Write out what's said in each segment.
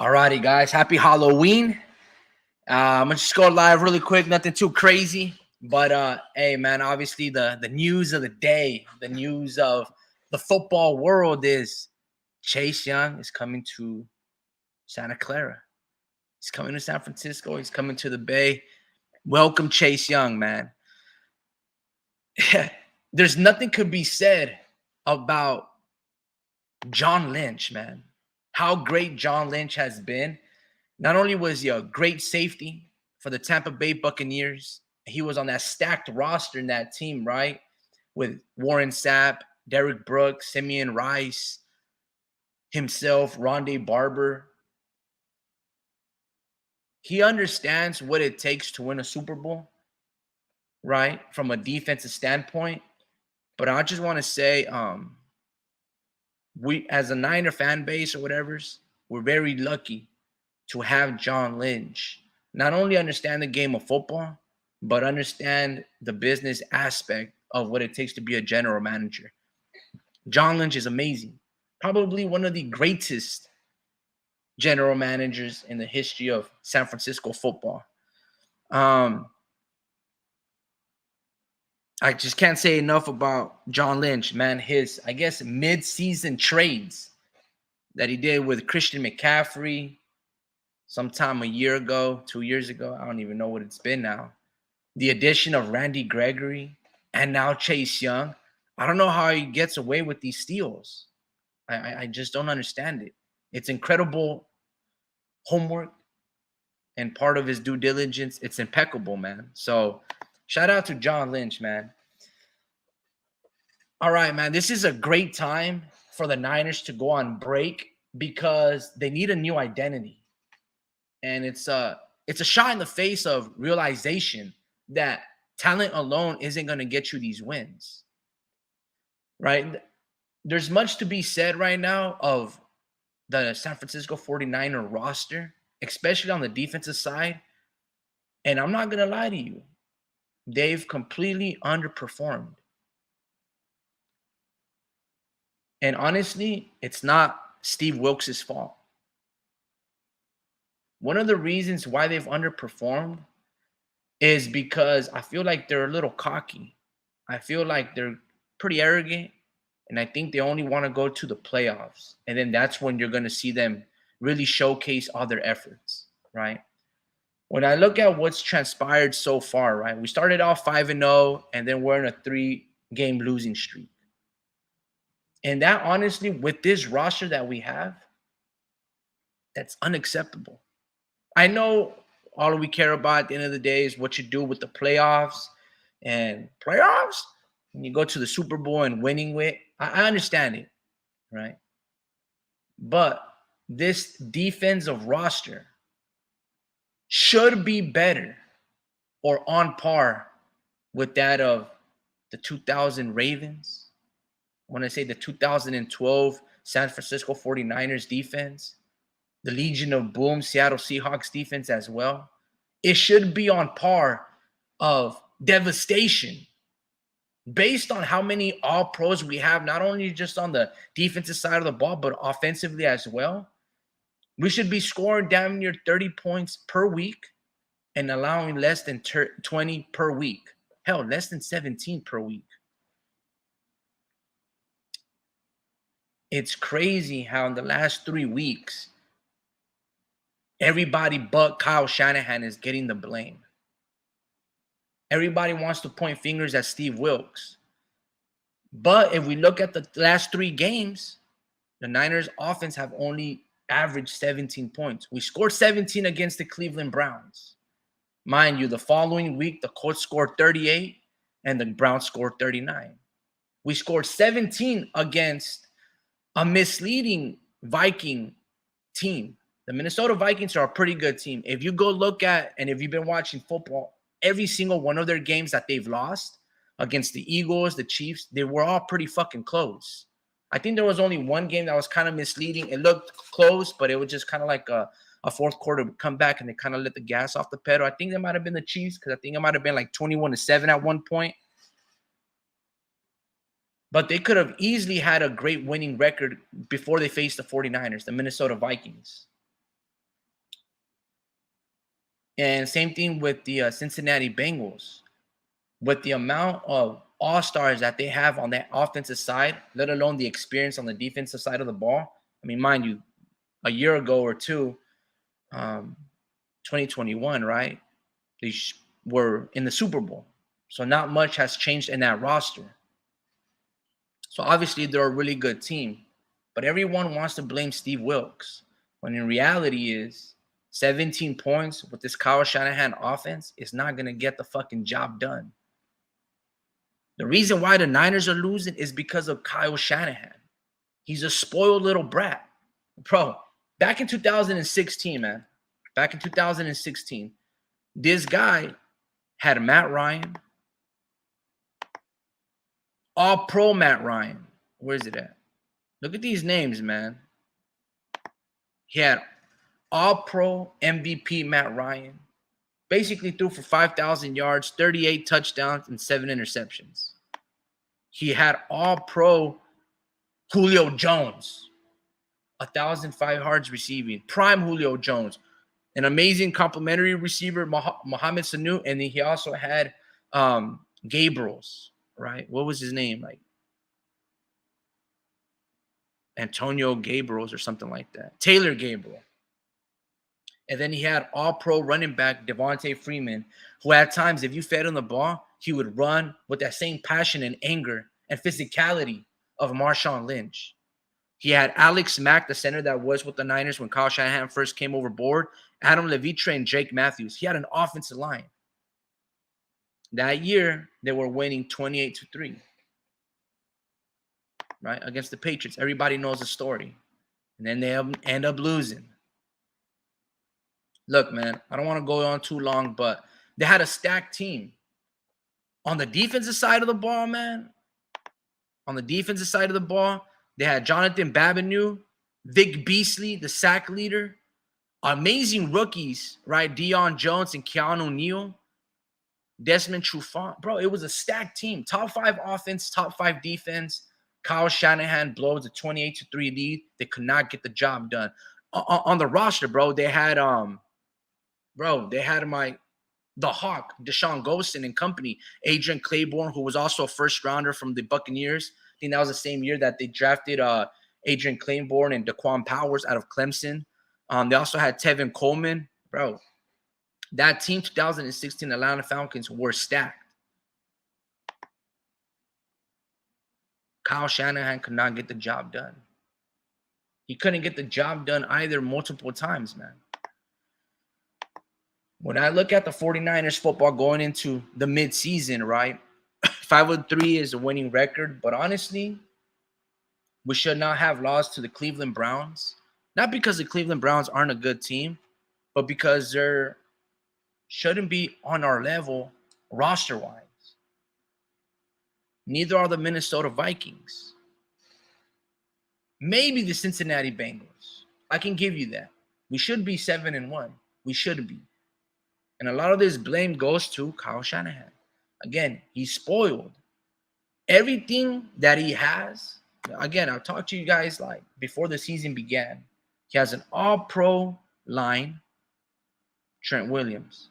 Alrighty, guys. Happy Halloween. I'm gonna just go live really quick. Nothing too crazy, but hey, man. Obviously, the news of the day, the news of the football world is Chase Young is coming to Santa Clara. He's coming to San Francisco. He's coming to the Bay. Welcome, Chase Young, man. There's nothing could be said about John Lynch, man. How great John Lynch has been. Not only was he a great safety for the Tampa Bay Buccaneers, he was on that stacked roster in that team, right? With Warren Sapp, Derek Brooks, Simeon Rice, himself, Rondé Barber. He understands what it takes to win a Super Bowl, right? From a defensive standpoint. But I just want to say, we as a Niner fan base or whatever's, we're very lucky to have John Lynch not only understand the game of football, but understand the business aspect of what it takes to be a general manager. John Lynch is amazing. Probably one of the greatest general managers in the history of San Francisco football. I just can't say enough about John Lynch, man. His, I guess, mid-season trades that he did with Christian McCaffrey sometime a year ago, 2 years ago. I don't even know what it's been now. The addition of Randy Gregory and now Chase Young. I don't know how he gets away with these steals. I just don't understand it. It's incredible homework and part of his due diligence. It's impeccable, man. So shout out to John Lynch, man. All right, man. This is a great time for the Niners to go on break because they need a new identity. And it's a shot in the face of realization that talent alone isn't going to get you these wins, right? There's much to be said right now of the San Francisco 49er roster, especially on the defensive side. And I'm not going to lie to you. They've completely underperformed. And honestly, it's not Steve Wilks' fault. One of the reasons why they've underperformed is because I feel like they're a little cocky. I feel like they're pretty arrogant, and I think they only want to go to the playoffs. And then that's when you're going to see them really showcase all their efforts, right? When I look at what's transpired so far, right? We started off 5-0, and then we're in a 3-game losing streak. And that, honestly, with this roster that we have, that's unacceptable. I know all we care about at the end of the day is what you do with the playoffs. And playoffs, when you go to the Super Bowl and winning with, I understand it, right? But this defensive roster should be better or on par with that of the 2000 Ravens. When I say the 2012 San Francisco 49ers defense, the Legion of Boom Seattle Seahawks defense as well. It should be on par of devastation based on how many all-pros we have, not only just on the defensive side of the ball, but offensively as well. We should be scoring damn near 30 points per week and allowing less than 20 per week. Hell, less than 17 per week. It's crazy how in the last 3 weeks, everybody but Kyle Shanahan is getting the blame. Everybody wants to point fingers at Steve Wilks. But if we look at the last 3 games, the Niners offense have only averaged 17 points. We scored 17 against the Cleveland Browns. Mind you, the following week, the Colts scored 38 and the Browns scored 39. We scored 17 against a misleading Viking team. The Minnesota Vikings are a pretty good team. If you go look at, and if you've been watching football, every single one of their games that they've lost against the Eagles, the Chiefs, they were all pretty fucking close. I think there was only one game that was kind of misleading. It looked close, but it was just kind of like a fourth quarter comeback, and they kind of let the gas off the pedal. I think that might have been the Chiefs, because I think it might have been like 21-7 at one point. But they could have easily had a great winning record before they faced the 49ers, the Minnesota Vikings. And same thing with the Cincinnati Bengals. With the amount of all-stars that they have on that offensive side, let alone the experience on the defensive side of the ball. I mean, mind you, a year ago or two, 2021, right? They were in the Super Bowl. So not much has changed in that roster. So obviously they're a really good team. But everyone wants to blame Steve Wilks. When in reality is 17 points with this Kyle Shanahan offense is not going to get the fucking job done. The reason why the Niners are losing is because of Kyle Shanahan. He's a spoiled little brat. Bro, back in 2016, man, back in 2016, this guy had Matt Ryan, all-pro Matt Ryan. Where's it at? Look at these names, man. He had all-pro MVP Matt Ryan. Basically threw for 5,000 yards, 38 touchdowns, and 7 interceptions. He had all-pro Julio Jones, 1,005 yards receiving. Prime Julio Jones, an amazing complimentary receiver, Mohamed Sanu, and then he also had Gabriels, right? What was his name? Like Antonio Gabriels or something like that. Taylor Gabriel. And then he had all-pro running back Devontae Freeman, who at times, if you fed him the ball, he would run with that same passion and anger and physicality of Marshawn Lynch. He had Alex Mack, the center that was with the Niners when Kyle Shanahan first came over board, Adam Levitre, and Jake Matthews. He had an offensive line. That year, they were winning 28-3, right, against the Patriots. Everybody knows the story. And then they end up losing. Look, man, I don't want to go on too long, but they had a stacked team. On the defensive side of the ball, man, on the defensive side of the ball, they had Jonathan Babineau, Vic Beasley, the sack leader, amazing rookies, right? Deion Jones and Keanu Neal, Desmond Trufant. Bro, it was a stacked team. Top 5 offense, top 5 defense. Kyle Shanahan blows a 28-3 lead. They could not get the job done. On the roster, bro, they had the Hawk, Deshaun Golson and company, Adrian Claiborne, who was also a first rounder from the Buccaneers. I think that was the same year that they drafted Adrian Claiborne and Daquan Powers out of Clemson. They also had Tevin Coleman. Bro, that team, 2016 Atlanta Falcons, were stacked. Kyle Shanahan could not get the job done. He couldn't get the job done either multiple times, man. When I look at the 49ers football going into the midseason, right? 5-3 is a winning record, but honestly, we should not have lost to the Cleveland Browns. Not because the Cleveland Browns aren't a good team, but because they're shouldn't be on our level roster-wise. Neither are the Minnesota Vikings. Maybe the Cincinnati Bengals. I can give you that. We should be 7-1. We should be. And a lot of this blame goes to Kyle Shanahan. Again, he's spoiled. Everything that he has, again, I'll talk to you guys like before the season began. He has an all-pro line, Trent Williams.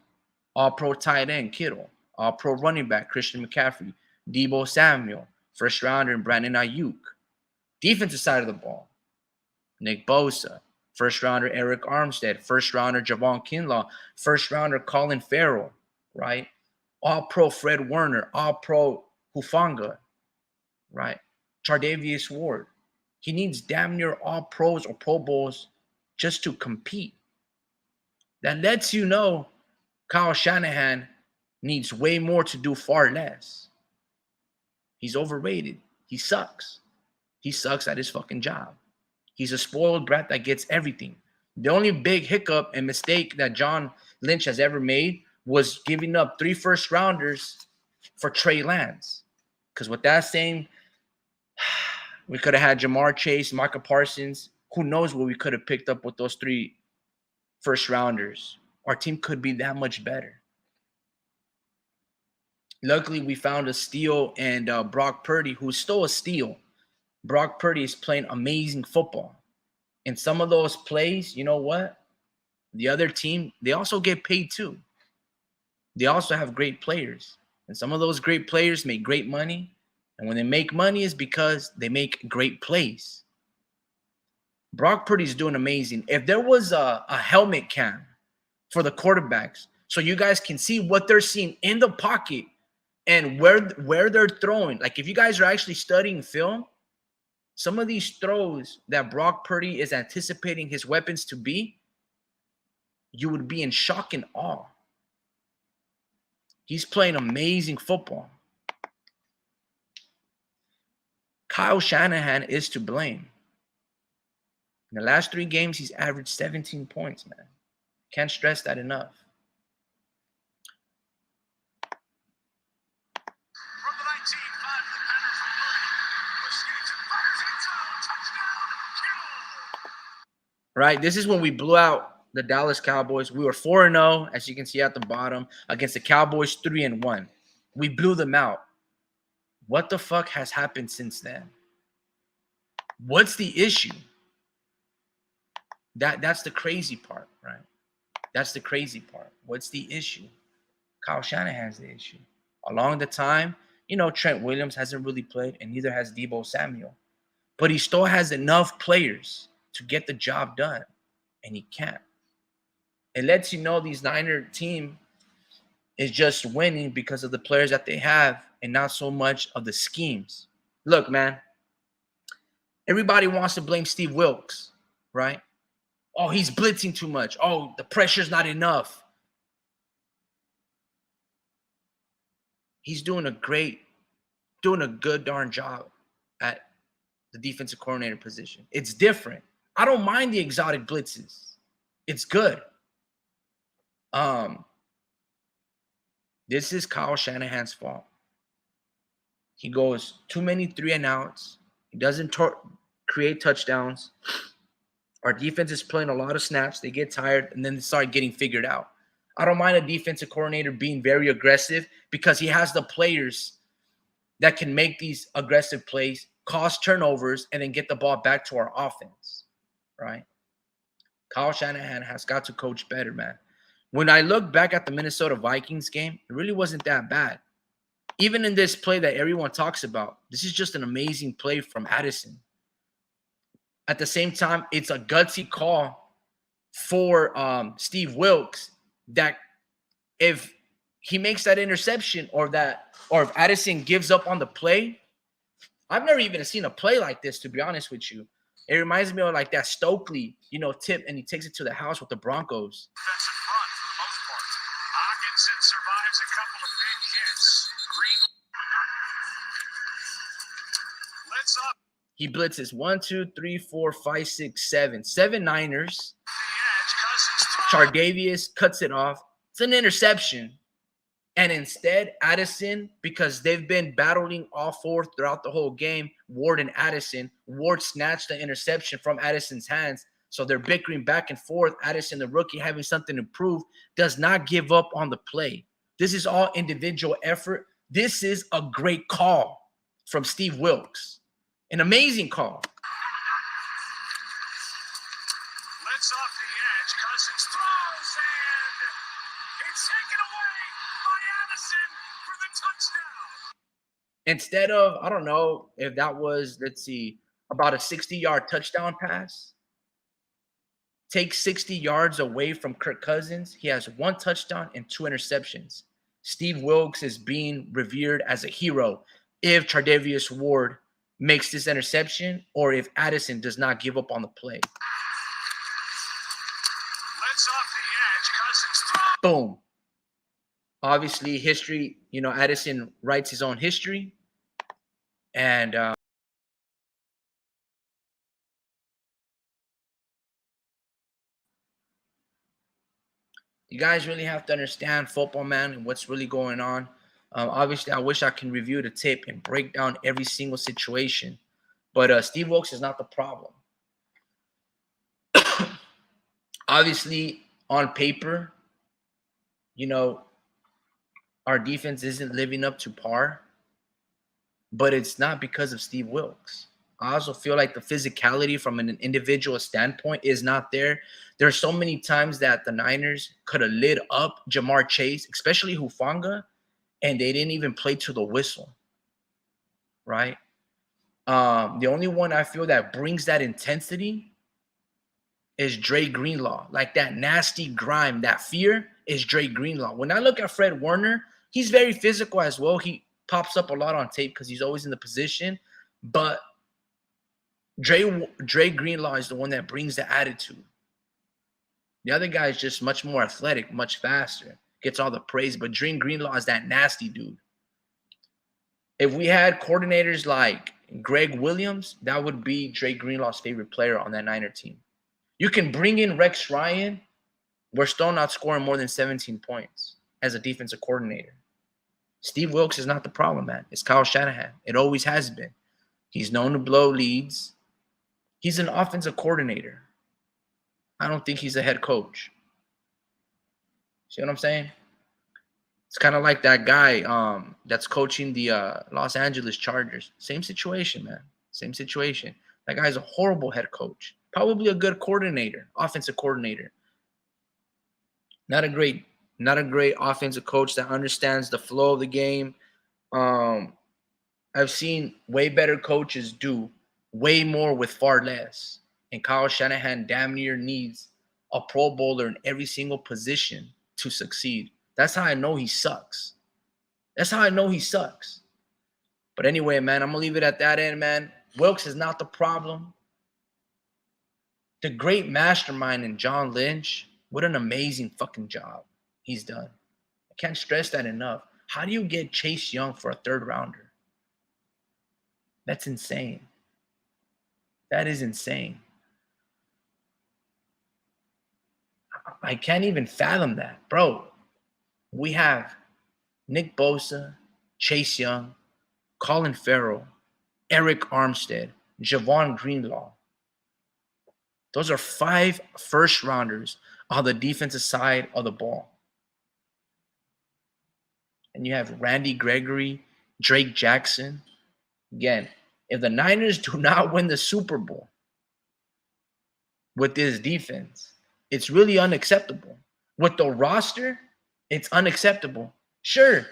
All-pro tight end, Kittle. All-pro running back, Christian McCaffrey. Deebo Samuel. First rounder, Brandon Ayuk. Defensive side of the ball, Nick Bosa. First rounder, Eric Armstead. First rounder, Javon Kinlaw. First rounder, Colin Farrell, right? All-pro Fred Warner. All-pro Hufanga, right? Chardavius Ward. He needs damn near all pros or Pro Bowls just to compete. That lets you know Kyle Shanahan needs way more to do far less. He's overrated. He sucks. He sucks at his fucking job. He's a spoiled brat that gets everything. The only big hiccup and mistake that John Lynch has ever made was giving up 3 first-rounders for Trey Lance. Because with that same, we could have had Jamar Chase, Micah Parsons. Who knows what we could have picked up with those 3 first-rounders. Our team could be that much better. Luckily, we found a steal and Brock Purdy, who's still a steal. Brock Purdy is playing amazing football. And some of those plays, you know what? The other team, they also get paid too. They also have great players. And some of those great players make great money. And when they make money is because they make great plays. Brock Purdy's doing amazing. If there was a helmet cam for the quarterbacks, so you guys can see what they're seeing in the pocket and where they're throwing. Like if you guys are actually studying film, some of these throws that Brock Purdy is anticipating his weapons to be, you would be in shock and awe. He's playing amazing football. Kyle Shanahan is to blame. In the last 3 games, he's averaged 17 points, man. Can't stress that enough. From the 19-5 to the pattern from Purdy. Right, this is when we blew out the Dallas Cowboys. We were 4-0, as you can see at the bottom, against the Cowboys 3-1. We blew them out. What the fuck has happened since then? What's the issue? That's the crazy part, right? That's the crazy part. What's the issue? Kyle Shanahan's the issue. Along the time, Trent Williams hasn't really played, and neither has Deebo Samuel. But he still has enough players to get the job done, and he can't. It lets you know these Niner team is just winning because of the players that they have and not so much of the schemes. Look, man, everybody wants to blame Steve Wilks, right? Oh, he's blitzing too much. Oh, the pressure's not enough. He's doing a good darn job at the defensive coordinator position. It's different. I don't mind the exotic blitzes. It's good. This is Kyle Shanahan's fault. He goes too many 3-and-outs. He doesn't create touchdowns. Our defense is playing a lot of snaps. They get tired, and then they start getting figured out. I don't mind a defensive coordinator being very aggressive because he has the players that can make these aggressive plays, cause turnovers, and then get the ball back to our offense, right? Kyle Shanahan has got to coach better, man. When I look back at the Minnesota Vikings game, it really wasn't that bad. Even in this play that everyone talks about, this is just an amazing play from Addison. At the same time, it's a gutsy call for Steve Wilks that if he makes that interception or if Addison gives up on the play, I've never even seen a play like this, to be honest with you. It reminds me of like that Stokely, tip, and he takes it to the house with the Broncos. Defensive front for the most part. Hawkinson survives a couple of big hits. Blitz up. He blitzes 1, 2, 3, 4, 5, 6, 7. 7 Niners. Chardavius cuts it off. It's an interception. And instead, Addison, because they've been battling all 4 throughout the whole game, Ward and Addison, Ward snatched the interception from Addison's hands. So they're bickering back and forth. Addison, the rookie, having something to prove, does not give up on the play. This is all individual effort. This is a great call from Steve Wilks. An amazing call. Blitz off the edge. Cousins throws, and it's taken away by Addison for the touchdown. Instead of, I don't know if that was, let's see, about a 60-yard touchdown pass, take 60 yards away from Kirk Cousins. He has 1 touchdown and 2 interceptions. Steve Wilks is being revered as a hero if Chardavius Ward makes this interception or if Addison does not give up on the play. Blitz off the edge. Cousins throws. Boom. Obviously, history, Addison writes his own history. And you guys really have to understand football, man, and what's really going on. Obviously, I wish I can review the tape and break down every single situation. But Steve Wilks is not the problem. Obviously, on paper, our defense isn't living up to par. But it's not because of Steve Wilks. I also feel like the physicality from an individual standpoint is not there. There are so many times that the Niners could have lit up Jamar Chase, especially Hufanga, and they didn't even play to the whistle, right? The only one I feel that brings that intensity is Dre Greenlaw. Like that nasty grime, that fear is Dre Greenlaw. When I look at Fred Warner, he's very physical as well. He pops up a lot on tape because he's always in the position. But Dre Greenlaw is the one that brings the attitude. The other guy is just much more athletic, much faster, gets all the praise. But Dre Greenlaw is that nasty dude. If we had coordinators like Greg Williams, that would be Dre Greenlaw's favorite player on that Niner team. You can bring in Rex Ryan. We're still not scoring more than 17 points as a defensive coordinator. Steve Wilks is not the problem, man. It's Kyle Shanahan. It always has been. He's known to blow leads. He's an offensive coordinator. I don't think he's a head coach. See what I'm saying? It's kind of like that guy that's coaching the Los Angeles Chargers. Same situation, man. Same situation. That guy's a horrible head coach. Probably a good coordinator, offensive coordinator. Not a great offensive coach that understands the flow of the game. I've seen way better coaches do way more with far less. And Kyle Shanahan damn near needs a Pro Bowler in every single position to succeed. That's how I know he sucks. That's how I know he sucks. But anyway, man, I'm going to leave it at that end, man. Wilks is not the problem. The great mastermind in John Lynch, what an amazing fucking job he's done. I can't stress that enough. How do you get Chase Young for a third rounder? That's insane. That is insane. I can't even fathom that. Bro, we have Nick Bosa, Chase Young, Colin Farrell, Eric Armstead, Javon Greenlaw. Those are 5 first-rounders on the defensive side of the ball. And you have Randy Gregory, Drake Jackson. Again, if the Niners do not win the Super Bowl with this defense, it's really unacceptable. With the roster, it's unacceptable. Sure,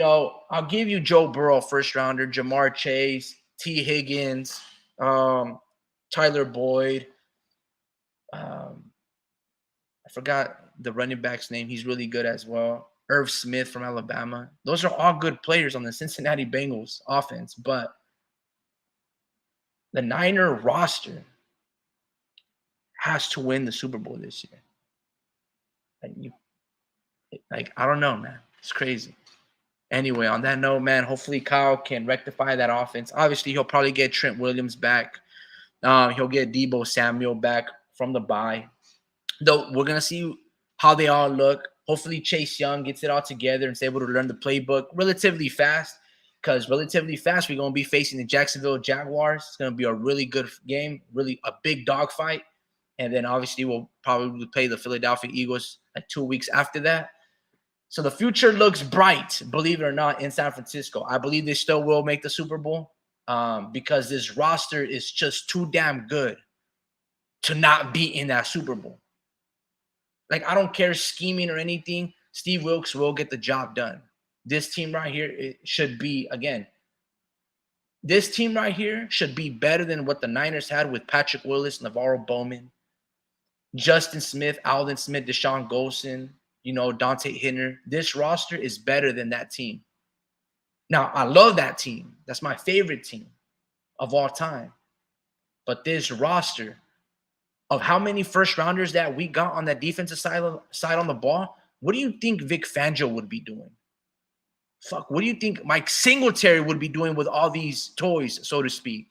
I'll give you Joe Burrow, first-rounder, Jamar Chase, T. Higgins, Tyler Boyd. I forgot the running back's name. He's really good as well. Irv Smith from Alabama. Those are all good players on the Cincinnati Bengals offense, but the Niner roster has to win the Super Bowl this year. I don't know, man. It's crazy. Anyway, on that note, man, hopefully Kyle can rectify that offense. Obviously, he'll probably get Trent Williams back. He'll get Deebo Samuel back from the bye. Though we're going to see how they all look. Hopefully Chase Young gets it all together and is able to learn the playbook relatively fast, because relatively fast we're going to be facing the Jacksonville Jaguars. It's going to be a really good game, really a big dogfight. And then obviously we'll probably play the Philadelphia Eagles like 2 weeks after that. So the future looks bright, believe it or not, in San Francisco. I believe they still will make the Super Bowl because this roster is just too damn good to not be in that Super Bowl. Like, I don't care scheming or anything. Steve Wilks will get the job done. This team right here, it should be, again, this team right here should be better than what the Niners had with Patrick Willis, Navarro Bowman, Justin Smith, Alden Smith, Deshaun Golson, Dante Hinner. This roster is better than that team. Now, I love that team. That's my favorite team of all time. But this roster of how many first-rounders that we got on that defensive side on the ball, what do you think Vic Fangio would be doing? Fuck, what do you think Mike Singletary would be doing with all these toys, so to speak?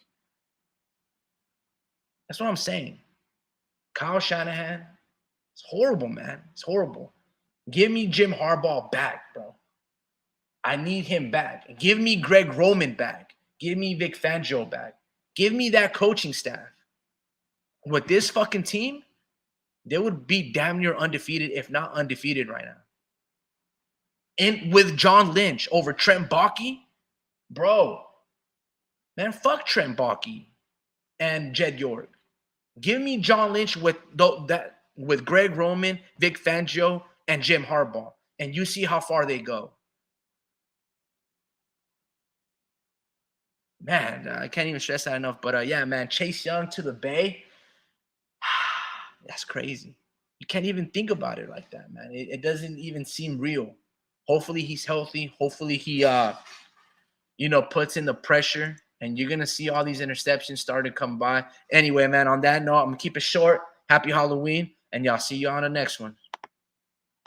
That's what I'm saying. Kyle Shanahan, it's horrible, man. It's horrible. Give me Jim Harbaugh back, bro. I need him back. Give me Greg Roman back. Give me Vic Fangio back. Give me that coaching staff. With this fucking team, they would be damn near undefeated, if not undefeated right now. And with John Lynch over Trent Baalke, bro, man, fuck Trent Baalke. and Jed York. Give me John Lynch with Greg Roman, Vic Fangio, and Jim Harbaugh, and you see how far they go. Man, I can't even stress that enough. But yeah, man, Chase Young to the Bay. That's crazy. You can't even think about it like that, man. It doesn't even seem real. Hopefully he's healthy. Hopefully he puts in the pressure, and you're gonna see all these interceptions start to come by. Anyway, man, on that note, I'm gonna keep it short. Happy Halloween, and y'all see you on the next one.